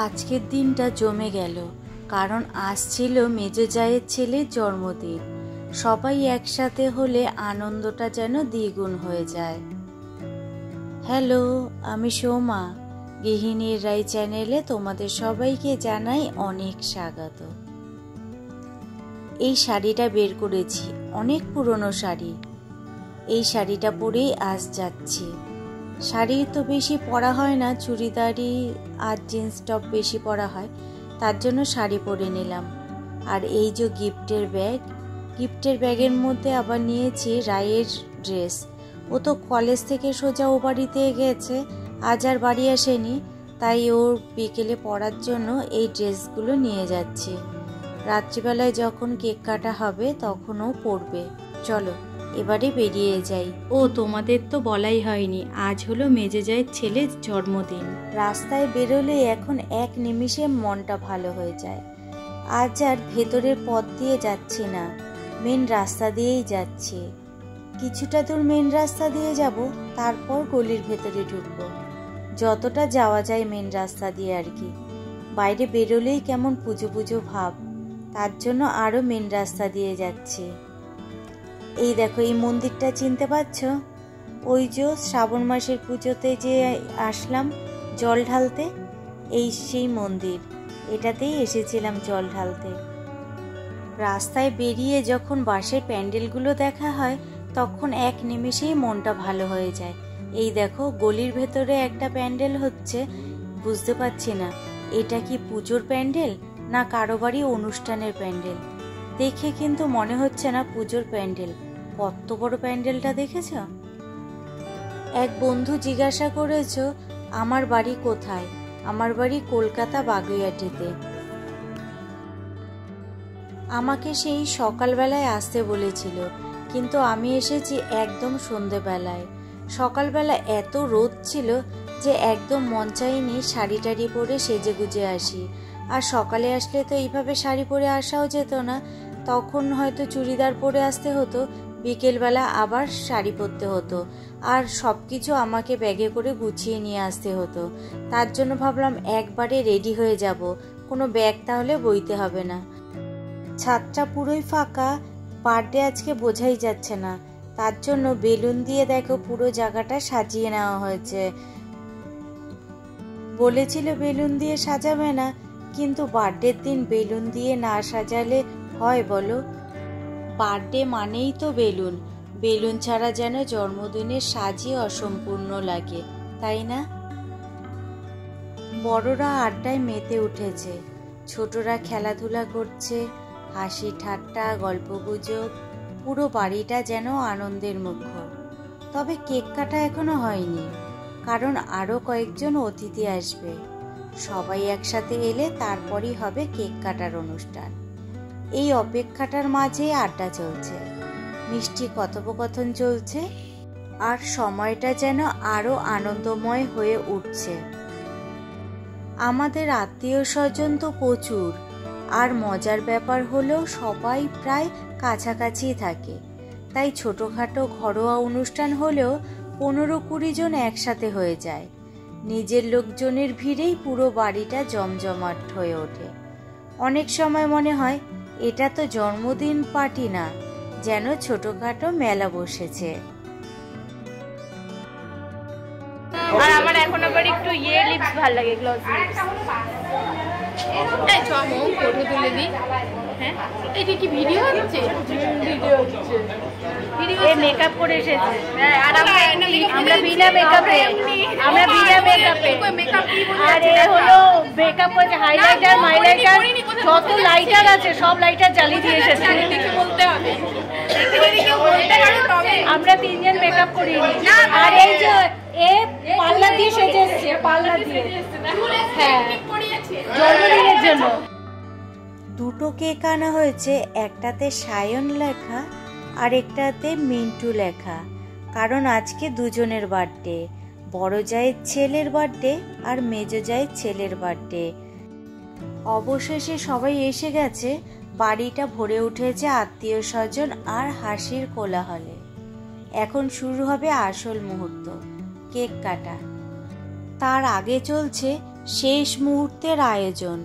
আজকের দিনটা জমে গেল, কারণ আজ ছিল মেজো জায়ের ছেলের জন্মদিন। সবাই একসাথে হলে আনন্দটা যেন দ্বিগুণ হয়ে যায়। হ্যালো, আমি সোমা। গৃহিণীর রায় চ্যানেলে তোমাদের সবাইকে জানাই অনেক স্বাগত। এই শাড়িটা বের করেছি, অনেক পুরনো শাড়ি। এই শাড়িটা পরেই আজ যাচ্ছি। শাড়ি তো বেশি পরা হয় না, চুড়িদারই আর জিন্স টপ বেশি পরা হয়, তার জন্য শাড়ি পরে নিলাম। আর এই যে গিফটের ব্যাগের মধ্যে আবার নিয়েছি রায়ের ড্রেস। ও তো কলেজ থেকে সোজা ও বাড়িতে গেছে, আজ আর বাড়ি আসেনি, তাই ওর বিকেলে পরার জন্য এই ড্রেসগুলো নিয়ে যাচ্ছি। রাত্রিবেলায় যখন কেক কাটা হবে তখনও পরবে। চলো এবারে বেরিয়ে যাই। ও তোমাদের তো বলাই হয়নি, আজ হলো মেজো জায়ের ছেলের জন্মদিন। রাস্তায় বেরোলে এখন এক নিমিষে মনটা ভালো হয়ে যায়। আজ আর ভেতরের পথ দিয়ে যাচ্ছি না, মেন রাস্তা দিয়েই যাচ্ছি। কিছুটা দূর মেন রাস্তা দিয়ে যাব, তারপর গলির ভেতরে ঢুকবো। যতটা যাওয়া যায় মেন রাস্তা দিয়ে আর কি। বাইরে বেরোলেই কেমন পুজো পুজো ভাব, তার জন্য আরও মেন রাস্তা দিয়ে যাচ্ছি। এই দেখো, এই মন্দিরটা চিনতে পারছো? ওই যে শ্রাবণ মাসের পুজোতে যে আসলাম জল ঢালতে, এই সেই মন্দির। এটাতেই এসেছিলাম জল ঢালতে। রাস্তায় বেরিয়ে যখন বাঁশের প্যান্ডেলগুলো দেখা হয় তখন এক নিমেষেই মনটা ভালো হয়ে যায়। এই দেখো, গলির ভেতরে একটা প্যান্ডেল হচ্ছে, বুঝতে পারছি না এটা কি পুজোর প্যান্ডেল না কারো বাড়ি অনুষ্ঠানের প্যান্ডেল। দেখে কিন্তু মনে হচ্ছে না পুজোর প্যান্ডেল। কত বড় প্যান্ডেলটা দেখেছ? এক বন্ধু জিজ্ঞাসা করেছ আমার বাড়ি কোথায়। আমার বাড়ি কলকাতা বাগুইআটিতে। আমাকে সেই সকালবেলায় আসতে বলেছিল, কিন্তু আমি এসেছি একদম সন্ধেবেলায়। সকালবেলা এত রোদ ছিল যে একদম মন চাইনি শাড়ি টাড়ি পরে সেজে গুজে আসি। আর সকালে আসলে তো এইভাবে শাড়ি পরে আসাও যেত না, তখন হয়তো চুড়িদার পরে আসতে হতো, বিকেলবেলা আবার শাড়ি পরতে হতো, আর সব কিছু আমাকে ব্যাগে করে গুছিয়ে নিয়ে আসতে হতো। তার জন্য ভাবলাম একবারে রেডি হয়ে যাব, কোনো ব্যাগ তাহলে বইতে হবে না। ছাদটা পুরোই ফাঁকা, বার্থডে আজকে বোঝাই যাচ্ছে না, তার জন্য বেলুন দিয়ে দেখো পুরো জায়গাটা সাজিয়ে নেওয়া হয়েছে। বলেছিল বেলুন দিয়ে সাজাবে না, কিন্তু বার্থডের দিন বেলুন দিয়ে না সাজালে হয় বলো? বার্থডে মানেই তো বেলুন, বেলুন ছাড়া যেন জন্মদিনের সাজই অসম্পূর্ণ লাগে, তাই না? বড়রা আড্ডায় মেতে উঠেছে, ছোটরা খেলাধুলা করছে, হাসি ঠাট্টা গল্পগুজব, পুরো বাড়িটা যেন আনন্দের মুখর। তবে কেক কাটা এখনো হয়নি, কারণ আরও কয়েকজন অতিথি আসবে। সবাই একসাথে এলে তারপরই হবে কেক কাটার অনুষ্ঠান। এই অপেক্ষাটার মাঝে আড্ডা চলছে, মিষ্টি কথোপকথন চলছে, আর সময়টা যেন আরও আনন্দময় হয়ে উঠছে। আমাদের আত্মীয় স্বজন তো প্রচুর, আর মজার ব্যাপার হলো সবাই প্রায় কাছাকাছি থাকে, তাই ছোটোখাটো ঘরোয়া অনুষ্ঠান হলেও 15-20 জন একসাথে হয়ে যায়। নিজের লোকজনের ভিড়েই পুরো বাড়িটা জমজমাট হয়ে ওঠে। অনেক সময় মনে হয় এটা তো জন্মদিন পার্টি না, যেন ছোটখাটো মেলা বসেছে। আর আমার এখন আবার একটু লিপস ভালো লাগে, গ্লস লিপস। এই চমো ফটো তুলে দিই। হ্যাঁ, এটা কি ভিডিও হচ্ছে? ভিডিও হচ্ছে। এ মেকআপ করে এসেছে। হ্যাঁ, আর আমরা বিনা মেকআপে, আর এ হলো মেকআপ করে হাইলাইটার মাইলাইটার যত লাইটার আছে সব লাইটার জ্বালিয়ে দিয়ে এসেছে। দেখে বলতে হবে, আমরা 3 জন মেকআপ করিনি। আর এই যে এ পার্লার দিয়ে সেজে এসেছে, পার্লার দিয়ে। হ্যাঁ, জন্মদিনের জন্য। দুটো কেক আনা হয়েছে, একটাতে সায়ন লেখা আর একটাতে মিন্টু লেখা, কারণ আজকে দুজনের বার্থডে, বড় জায়ের ছেলের বার্থডে আর মেজো জায়ের ছেলের বার্থডে। অবশেষে সবাই এসে গেছে, বাড়িটা ভরে উঠেছে আত্মীয় স্বজন আর হাসির কোলাহলে। এখন শুরু হবে আসল মুহূর্ত, কেক কাটা। তার আগে চলছে শেষ মুহূর্তের আয়োজন।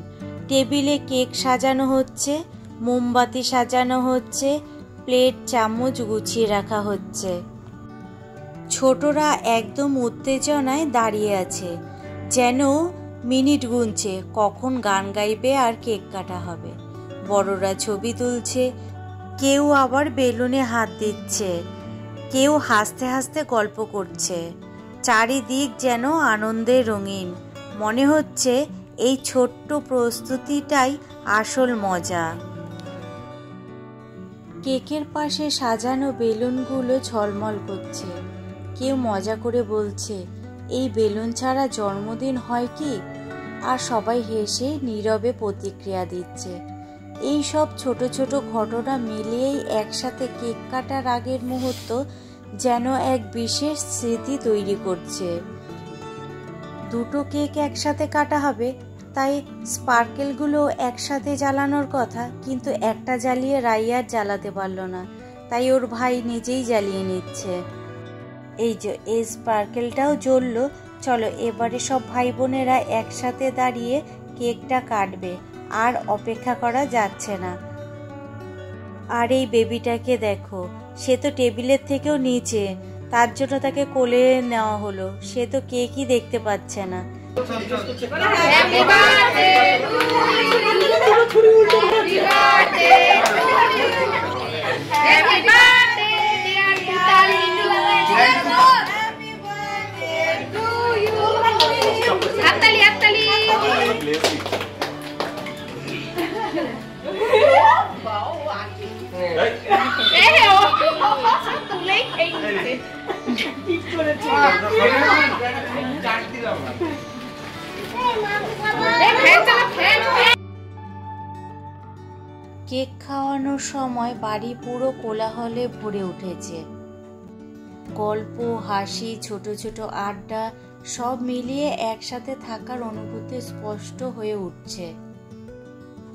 টেবিলে কেক সাজানো হচ্ছে, মোমবাতি সাজানো হচ্ছে, প্লেট চামচ গুছিয়ে রাখা হচ্ছে। ছোটরা একদম উত্তেজনায় দাঁড়িয়ে আছে, যেন মিনিট গুনছে কখন গান গাইবে আর কেক কাটা হবে। বড়রা ছবি তুলছে, কেউ আবার বেলুনে হাত দিচ্ছে, কেউ হাসতে হাসতে গল্প করছে। চারিদিক যেন আনন্দে রঙিন। মনে হচ্ছে এই ছোট্ট প্রস্তুতিটাই আসল মজা। কেকের পাশে সাজানো বেলুনগুলো ঝলমল করছে। কেউ মজা করে বলছে, এই বেলুন ছাড়া জন্মদিন হয় কি? আর সবাই হেসে নীরবে প্রতিক্রিয়া দিচ্ছে। এই সব ছোট ছোট ঘটনা মিলিয়েই একসাথে কেক কাটার আগের মুহূর্ত যেন এক বিশেষ স্মৃতি তৈরি করছে। দুটো কেক একসাথে কাটা হবে, তাই স্পার্কেলগুলো একসাথে জ্বালানোর কথা, কিন্তু একটা জ্বালিয়ে রাইয়ার জ্বালাতে পারলো না, তাই ওর ভাই নিজেই জ্বালিয়ে নিচ্ছে। এই যে এই স্পার্কেলটাও জ্বললো। চলো এবারে সব ভাই বোনেরা একসাথে দাঁড়িয়ে কেকটা কাটবে। আর অপেক্ষা করা যাচ্ছে না। আর এই বেবিটাকে দেখো, সে তো টেবিলের থেকেও নিচে, তার জন্য তাকে কোলে নেওয়া হলো। সে তো কেকই দেখতে পাচ্ছে না। কেক খাওয়ানোর সময় বাড়ি পুরো কোলাহলে ভরে উঠেছে। গল্প, হাসি, ছোট ছোট আড্ডা সব মিলিয়ে একসাথে থাকার অনুভূতি স্পষ্ট হয়ে উঠছে।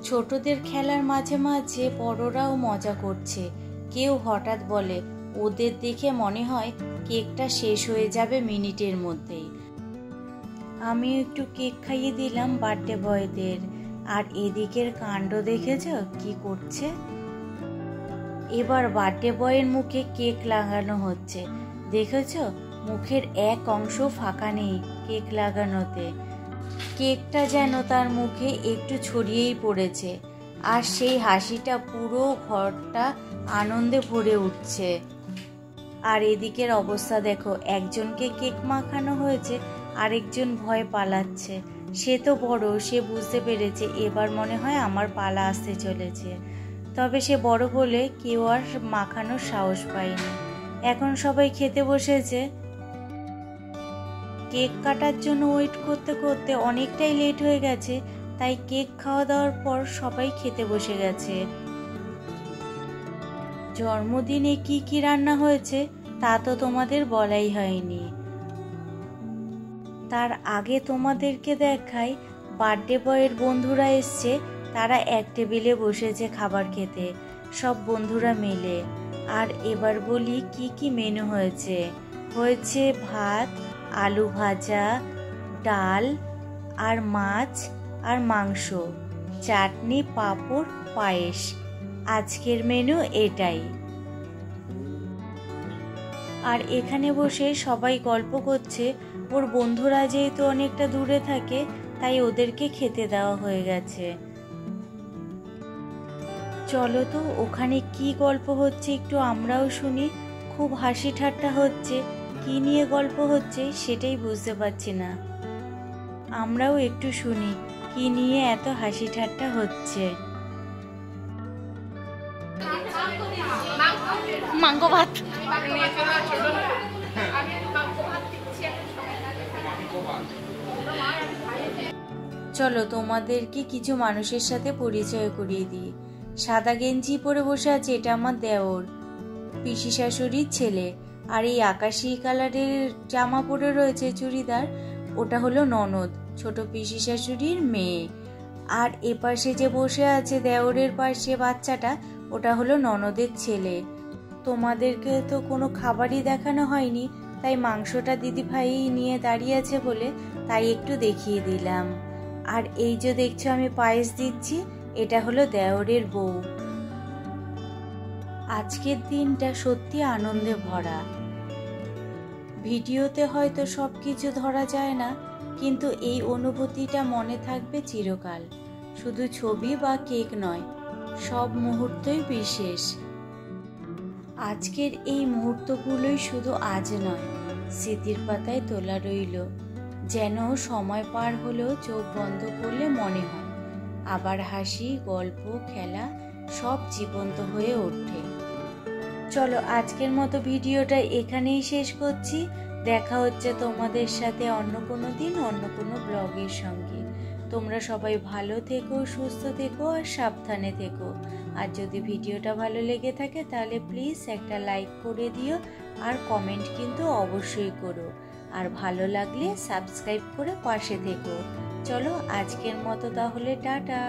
ছোটদের খেলার মাঝে মাঝে বড়রাও মজা করছে। কেউ হঠাৎ বলে, ওদের দেখে মনে হয় কেকটা শেষ হয়ে যাবে মিনিটের মধ্যেই। আমি একটু কেক খাইয়ে দিলাম বার্থডে বয়দের। আর এদিকের কাণ্ড দেখেছ কি করছে? এবার বার্থডে বয়ের মুখে কেক লাগানো হচ্ছে। দেখেছ, মুখের এক অংশ ফাঁকা নেই কেক লাগানোতে। কেকটা যেন তার মুখে একটু ছড়িয়েই পড়েছে। আর সেই হাসিটা পুরো ঘরটা আনন্দে ভরে উঠছে। আর এদিকের অবস্থা দেখো, একজনকে কেক মাখানো হয়েছে, আরেকজন ভয়ে পালাচ্ছে। সে তো বড়, সে বুঝতে পেরেছে এবার মনে হয় আমার পালা আসতে চলেছে। তবে সে বড় বলে কেউ আর মাখানোর সাহস পায়নি। এখন সবাই খেতে বসেছে। কেক কাটার জন্য ওয়েট করতে করতে অনেকটাই লেট হয়ে গেছে, তাই কেক খাওয়া দাওয়ার পর সবাই খেতে বসে গেছে। জন্মদিনে কি কি রান্না হয়েছে তা তো তোমাদের বলাই হয়নি। তার আগে তোমাদেরকে দেখাই, বার্থডে বয়ের বন্ধুরা এসছে। তারা এক টেবিলে বসেছে খাবার খেতে, সব বন্ধুরা মিলে। আর এবার বলি কি কি মেনু হয়েছে। হয়েছে ভাত, আলু ভাজা, ডাল আর মাছ আর মাংস, চাটনি, পাঁপড়, পায়েস। আজকের মেনু এটাই। আর এখানে বসে সবাই গল্প করছে। ওর বন্ধুরা যেহেতু অনেকটা দূরে থাকে, তাই ওদেরকে খেতে দেওয়া হয়ে গেছে। চলো তো ওখানে কি গল্প হচ্ছে একটু আমরাও শুনি। খুব হাসি ঠাট্টা হচ্ছে, কি নিয়ে গল্প হচ্ছে সেটাই বুঝতে পারছি না। আমরাও একটু শুনি কি নিয়ে এত হাসি ঠাট্টা হচ্ছে। মাংস ভাত। চলো তোমাদেরকে কিছু মানুষের সাথে পরিচয় করিয়ে দিই। সাদা গেঞ্জি পরে বসে আছে, এটা আমার দেওর, পিসি শাশুড়ির ছেলে। আর এই আকাশি কালারের জামা পরে রয়েছে চুড়িদার, ওটা হলো ননদ, ছোট পিসি শাশুড়ির মেয়ে। আর এপাশে যে বসে আছে দেওরের পাশে বাচ্চাটা, ওটা হলো ননদের ছেলে। তোমাদেরকে তো কোনো খাবারই দেখানো হয়নি, তাই মাংসটা দিদিভাই নিয়ে দাঁড়িয়ে আছে বলে তাই একটু দেখিয়ে দিলাম। আর এই যে দেখছো আমি পায়েস দিচ্ছি, এটা হলো দেওরের বউ। আজকের দিনটা সত্যি আনন্দে ভরা। ভিডিওতে হয়তো সব কিছু ধরা যায় না, কিন্তু এই অনুভূতিটা মনে থাকবে চিরকাল। শুধু ছবি বা কেক নয়, সব মুহূর্তই বিশেষ। আজকের এই মুহূর্তগুলোই শুধু আজ নয়, স্মৃতির পাতায় তোলা রইল। যেন সময় পার হলেও চোখ বন্ধ করলে মনে হয় আবার হাসি, গল্প, খেলা সব জীবন্ত হয়ে ওঠে। চলো আজকের মতো ভিডিওটা এখানেই শেষ করছি। দেখা হচ্ছে তোমাদের সাথে অন্য কোনো দিন অন্য কোনো ব্লগের সঙ্গে। তোমরা সবাই ভালো থেকো, সুস্থ থেকো আর সাবধানে থেকো। আর যদি ভিডিওটা ভালো লেগে থাকে তাহলে প্লিজ একটা লাইক করে দিও আর কমেন্ট কিন্তু অবশ্যই করো। আর ভালো লাগলে সাবস্ক্রাইব করে পাশে থেকো। চলো আজকের মতো তাহলে টাটা।